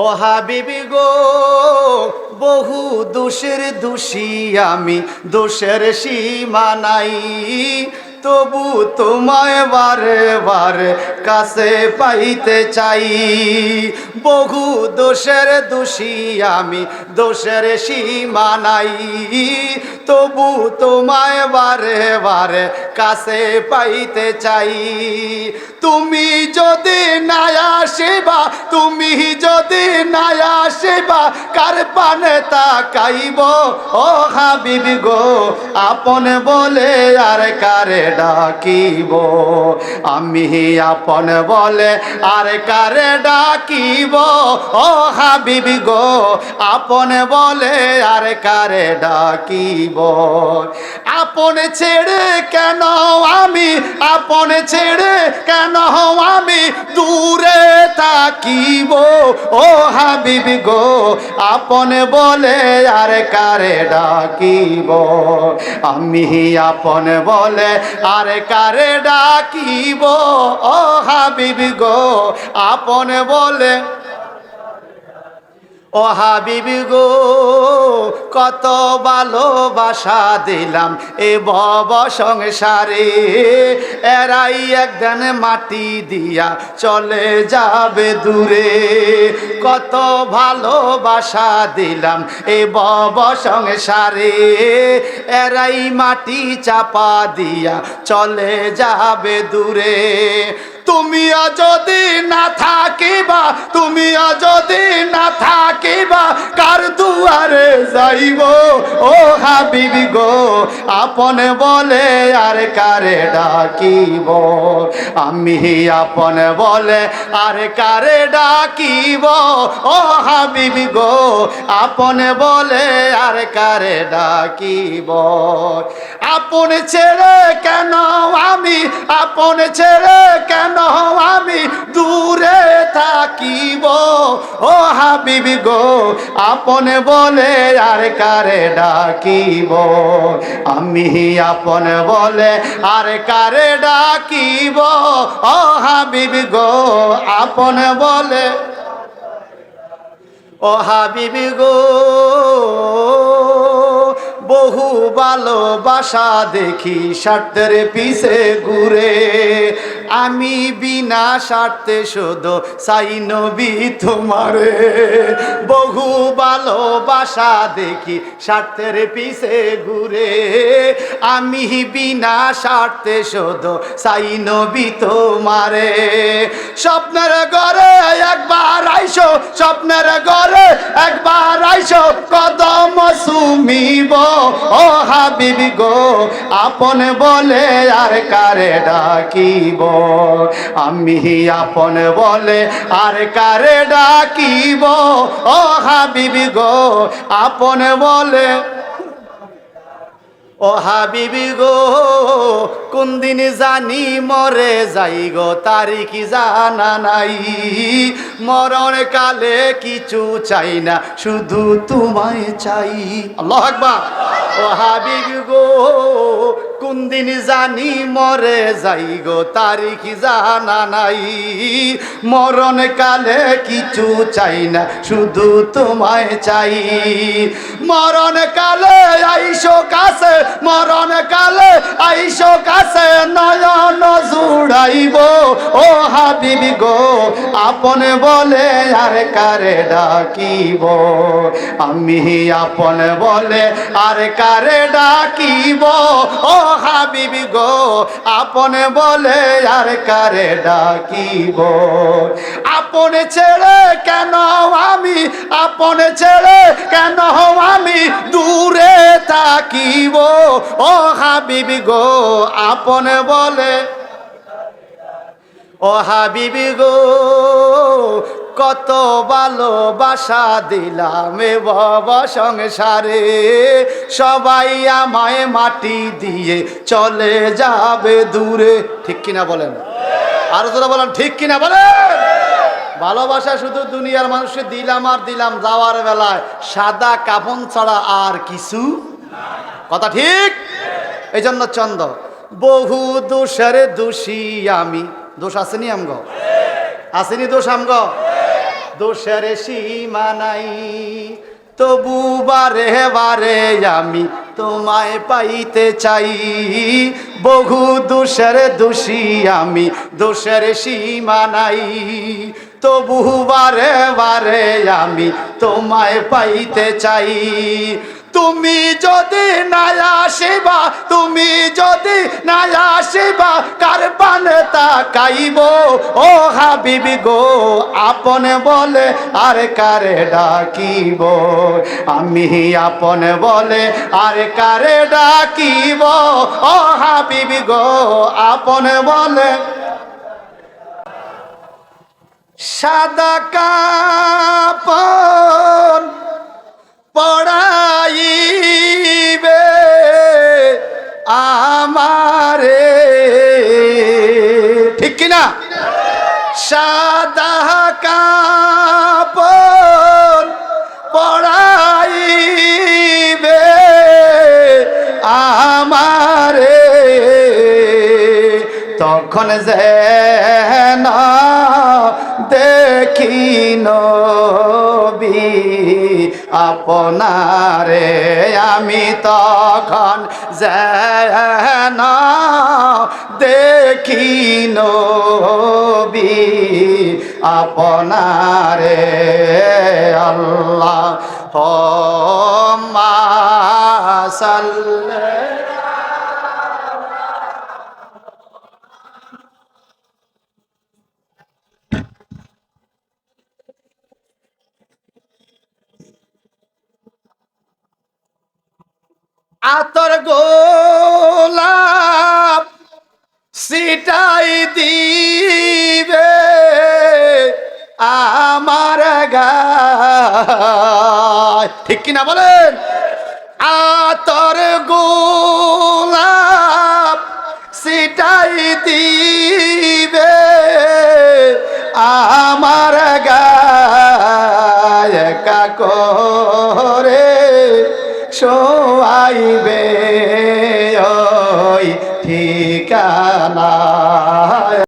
ও হাবিবি গো, বহু দোষের দোষী আমি, দোষের সীমা নাই, তবু তোমায় বারে বারে কাছে পাইতে চাই। বহু দোষের দোষী আমি, দোষের সীমা নাই, তবু তোমায় বারে বারে কাছে পাইতে চাই। তুমি যদি না আসিবা, তুমি যদি না আসিবা, কার পানে তাকাইব ও হাবিবি গো, আপন বলে আর কারে ডাকিব, আমি আপন বলে আর কারে ডাকিব ও হাবিবি গো, আপন বলে আর কারে ডাকিব। আপন ছেড়ে কেন আমি, আপন ছেড়ে কেন আমি দূরে থাকিব ও হাবিবি গো, আপন বলে আর কারে ডাকিব, আমি আপন বলে আর কারে ডাকিব ও হাবিবি গো, আপন বলে। ও হাবিবি গো, কত ভালোবাসা দিলাম এ ভব সংসারে, এরাই একদিন মাটি দিয়া চলে যাবে দূরে। কত ভালোবাসা দিলাম এ ভব সংসারে, এরাই মাটি চাপা দিয়া চলে যাবে দূরে। তুমিও যদি না থাকিবা, তুমিও যদি না থাকিবা, কার দুয়ারে যাইব ও হাবিবি গো, আপন বলে আর কারে ডাকিব, আমি আপন বলে আর কারে ডাকিব ও হাবিবি গো, আপন বলে আর কারে ডাকিব। আপন ছেড়ে কেন আমি, আপন ছেড়ে কেন আমি দূরে থাকিব ও হাবিবি গো, আপন বলে আর কারে ডাকিব, আমি আপন বলে আর কারে ডাকিব ও হাবিবি গো, আপন বলে। ও হাবিবি গো, বহু ভালোবাসা দেখি স্বার্থের পিছে ঘুরে, আমি বিনা স্বার্থে শুধু চাই নবী তোমারে। বহু ভালোবাসা দেখি স্বার্থের পিছে ঘুরে, আমি বিনা স্বার্থে শুধু চাই নবী তোমারে। স্বপ্নের ঘরে একবার আইসো, স্বপ্নের ঘরে একবার আইসো, কদম চুমিব ও হাবিবি গো, আপন বলে আর কারে ডাকিব, আমি আপন বলে আর কারে ডাকিব ও হাবিবি গো, আপন বলে। ও হাবিবি গো, কোন দিন জানি মরে যাই গো, তারিখ জানা নাই, মরণ কালে কিছু চাই না, শুধু তোমায় চাই। আল্লাহু আকবার। ও হাবিবি গো, কোন দিন জানি মরে যাই গো, তারিখ জানা নাই, মরণ কালে কিছু চাই না, শুধু তোমায় চাই। মরণ কালে আইসো কাছে, মরণ কালে আইসো কাছে, নয়ন জুড়াইব ও হাবিবি গো, আপন বলে আর কারে ডাকিব, আমি আপন বলে আর কারে ডাকিব ও হাবিবি গো, আপন বলে আর কারে ডাকিব। আপন ছেড়ে কেন আমি, আপন ছেড়ে কেন আমি দূরে থাকিব ও হাবিবি গো, আপন বলে। ও হাবিবি গো, কত ভালোবাসা দিলাম এ ভব সংসারে, সবাই আমায় মাটি দিয়ে চলে যাবে দূরে। ঠিক কিনা বলেন? আর যারা বলেন ঠিক কিনা বলেন? ভালোবাসা শুধু দুনিয়ার মানুষকে দিলাম আর দিলাম, যাওয়ার বেলায় সাদা কাফন ছাড়া আর কিছু। কথা ঠিক? এই জন্য চন্দ, বহু দোষের দোষী আমি। দোষ আসেনি আমগো? আসেনি দোষ আমগো? দোষের সীমা নাই। তবু বারে বারে আমি তোমায় পাইতে চাই, বহু দোষের দোষী আমি, দোষের সীমা নাই। তবু বারে বারে আমি তোমায় পাইতে চাই। তুমি যদি না আসিবা, তুমি যদি না আসিবা, কার পানে তাকাইব ও হাবিবি গো, আপন বলে আর কারে ডাকিব, আমি আপন বলে আর কারে ডাকিব ও হাবিবি গো, আপন বলে। সাদা কাপড় পড়াইবে আমারে, ঠিক কিনা? সাদা কাপড় পড়াইবে আমারে, তখন যেন দেখি নবী আপনারে, আমি তখন যেন দেখি নবী আপনারে। আল্লাহুম্মা সাল্লি। আতর গোলাপ সিটাই দিবে আমার গায়, ঠিক কিনা বলেন? আতর গোলাপ সিটাই দিবে আমার গায়, একা করে শোয়াইবে